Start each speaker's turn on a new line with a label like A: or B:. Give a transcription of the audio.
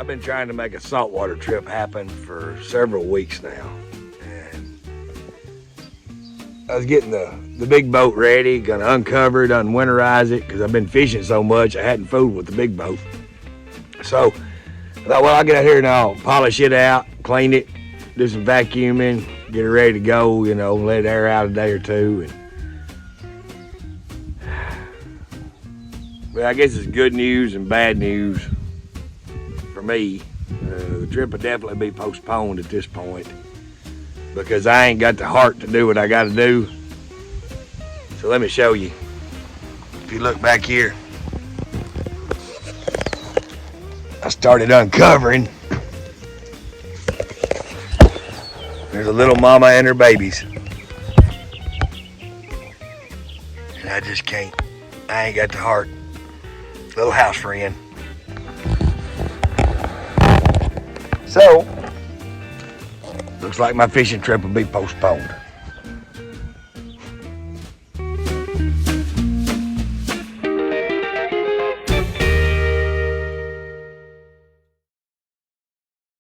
A: I've been trying to make a saltwater trip happen for several weeks now. And I was getting the big boat ready, gonna uncover it, unwinterize it, because I've been fishing so much I hadn't fooled with the big boat. So I thought, well, I'll get out here and I'll polish it out, clean it, do some vacuuming, get it ready to go, you know, let it air out a day or two. Well, I guess it's good news and bad news for me. The trip will definitely be postponed at this point because I ain't got the heart to do what I got to do. So let me show you. If you look back here, I started uncovering. There's a little mama and her babies. And I just can't. I ain't got the heart. Little house friend. So, looks like my fishing trip will be postponed.